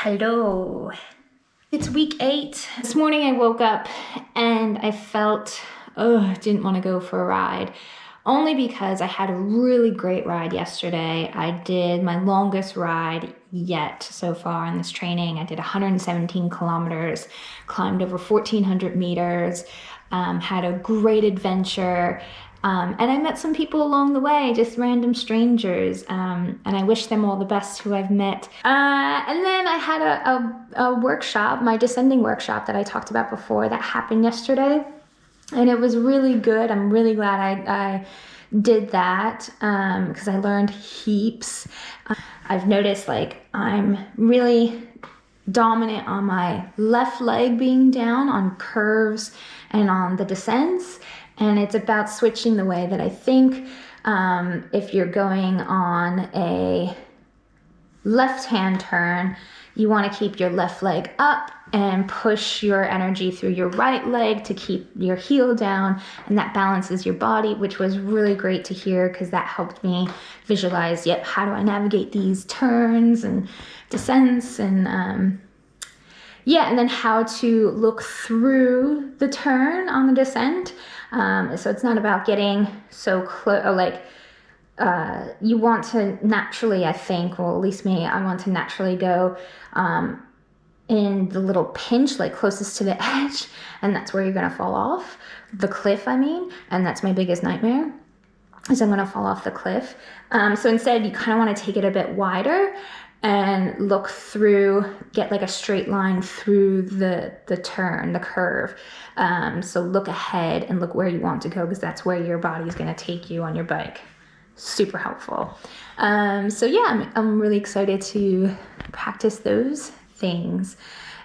Hello. It's week 8. This morning I woke up and I felt, didn't want to go for a ride. Only because I had a really great ride yesterday. I did my longest ride yet so far in this training. I did 117 kilometers, climbed over 1,400 meters, had a great adventure. And I met some people along the way, just random strangers, and I wish them all the best who I've met. And then I had a workshop, my descending workshop that I talked about before, that happened yesterday, and it was really good. I'm really glad I did that because I learned heaps. I've noticed like I'm really dominant on my left leg being down on curves and on the descents. And it's about switching the way that I think. If you're going on a left-hand turn, you want to keep your left leg up and push your energy through your right leg to keep your heel down, and that balances your body, which was really great to hear because that helped me visualize, how do I navigate these turns and descents, and and then how to look through the turn on the descent. So it's not about getting so close, you want to naturally, I think, well, at least me, I want to naturally go in the little pinch, like closest to the edge, and that's where you're gonna fall off the cliff, and that's my biggest nightmare, is I'm gonna fall off the cliff. So instead, you kind of want to take it a bit wider and look through, get like a straight line through the turn, the curve. So look ahead and look where you want to go, because that's where your body's gonna take you on your bike. Super helpful. I'm really excited to practice those things.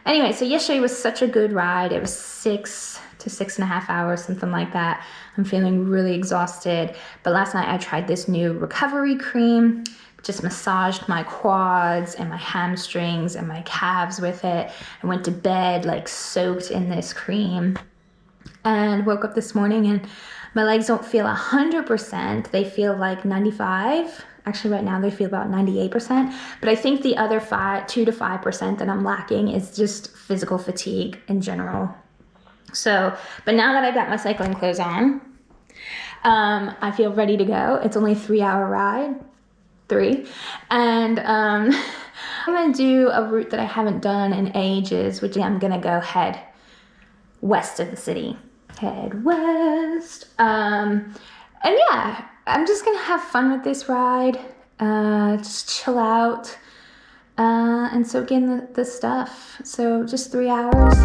Anyway, so yesterday was such a good ride. It was 6 to 6.5 hours, something like that. I'm feeling really exhausted. But last night I tried this new recovery cream, just massaged my quads and my hamstrings and my calves with it. I went to bed like soaked in this cream and woke up this morning and my legs don't feel 100%. They feel like 95. Actually, right now they feel about 98%. But I think the other 2 to 5% that I'm lacking is just physical fatigue in general. So, but now that I got my cycling clothes on, I feel ready to go. It's only a 3-hour ride. 3. And I'm gonna do a route that I haven't done in ages, which I'm gonna go head west of the city. Head west. I'm just gonna have fun with this ride, just chill out, and soak in the stuff. So just 3 hours.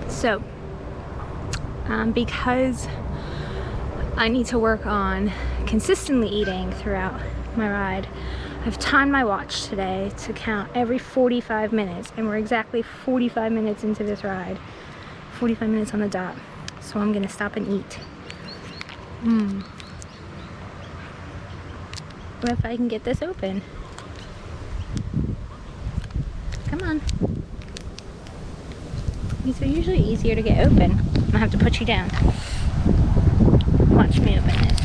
So, because I need to work on consistently eating throughout my ride, I've timed my watch today to count every 45 minutes, and we're exactly 45 minutes into this ride. 45 minutes on the dot. So I'm gonna stop and eat. What if I can get this open? Come on. These are usually easier to get open. I'm gonna have to put you down. Watch me open this.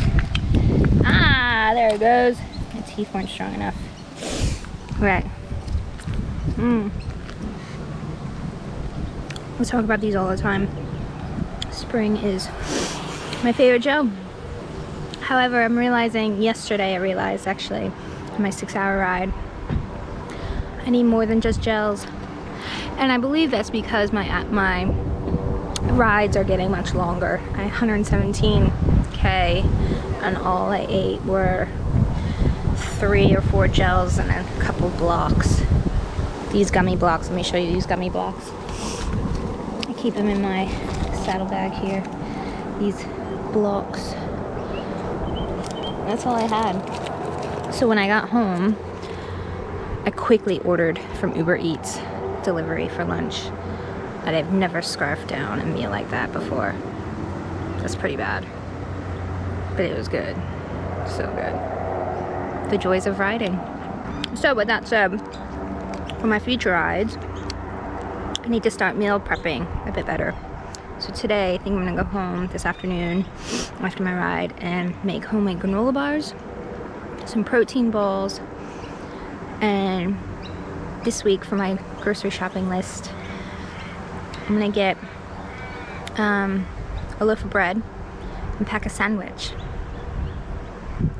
Ah, there it goes. My teeth weren't strong enough. Right. We talk about these all the time. Spring is my favorite gel. However, I'm realizing, yesterday I realized actually, in my 6-hour ride, I need more than just gels. And I believe that's because my rides are getting much longer. 117K, and all I ate were 3 or 4 gels and a couple blocks. These gummy blocks, let me show you these gummy blocks. I keep them in my saddlebag here. These blocks. That's all I had. So when I got home, I quickly ordered from Uber Eats delivery for lunch. And I've never scarfed down a meal like that before. That's pretty bad. But it was good. So good. The joys of riding. So with that said, for my future rides, I need to start meal prepping a bit better. So So today, I think I'm gonna go home this afternoon after my ride and make homemade granola bars, some protein balls, and this week for my grocery shopping list, I'm gonna get a loaf of bread and pack a sandwich.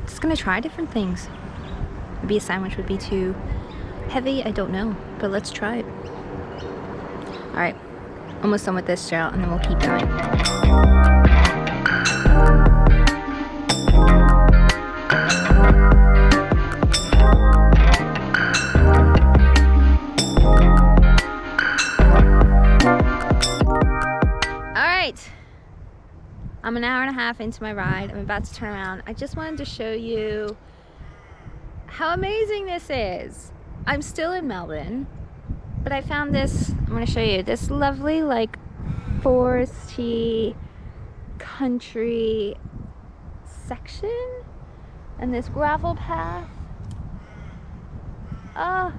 Just gonna try different things. Maybe a sandwich would be too heavy, I don't know, but let's try it. All right, almost done with this gel, and then we'll keep going. All right, I'm an hour and a half into my ride. I'm about to turn around. I just wanted to show you how amazing this is. I'm still in Melbourne, but I found this, I'm gonna show you, this lovely like foresty country section and this gravel path. Oh,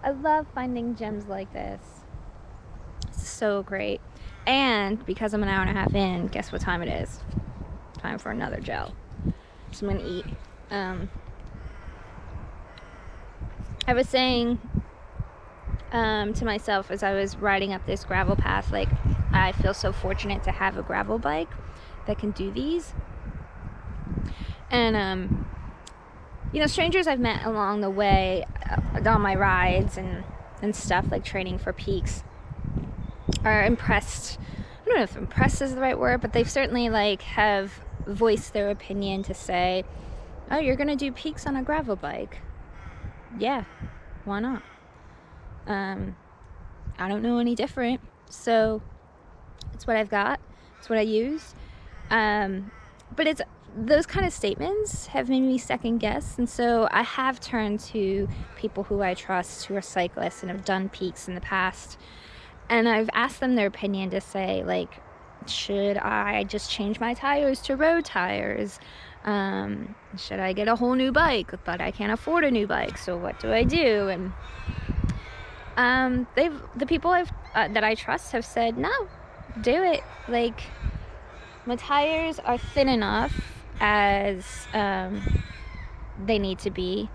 I love finding gems like this. It's so great. And because I'm an hour and a half in, guess what time it is? Time for another gel. So I'm gonna eat. I was saying to myself as I was riding up this gravel path, like, I feel so fortunate to have a gravel bike that can do these. And you know, strangers I've met along the way on my rides and stuff, like training for peaks, are impressed. I don't know if impressed is the right word, but they've certainly like have voiced their opinion to say, oh, you're gonna do peaks on a gravel bike. Yeah, why not? I don't know any different, so it's what I've got, it's what I use. But it's those kind of statements have made me second guess, and so I have turned to people who I trust, who are cyclists and have done peaks in the past, and I've asked them their opinion to say, like, should I just change my tires to road tires? Should I get a whole new bike? But I can't afford a new bike, so what do I do? And the people that I trust have said, no, do it. Like, my tires are thin enough as they need to be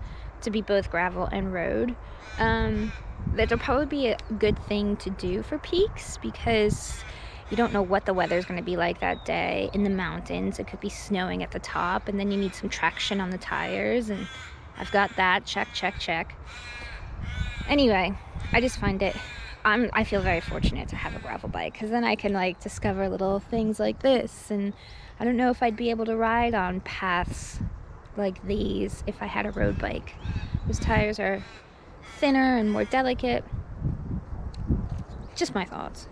both gravel and road. That'll probably be a good thing to do for peaks, because you don't know what the weather's going to be like that day. In the mountains, it could be snowing at the top, and then you need some traction on the tires, and I've got that. Check. Anyway, I just find it, I feel very fortunate to have a gravel bike, because then I can like discover little things like this, and I don't know if I'd be able to ride on paths like these if I had a road bike. Those tires are thinner and more delicate. Just my thoughts.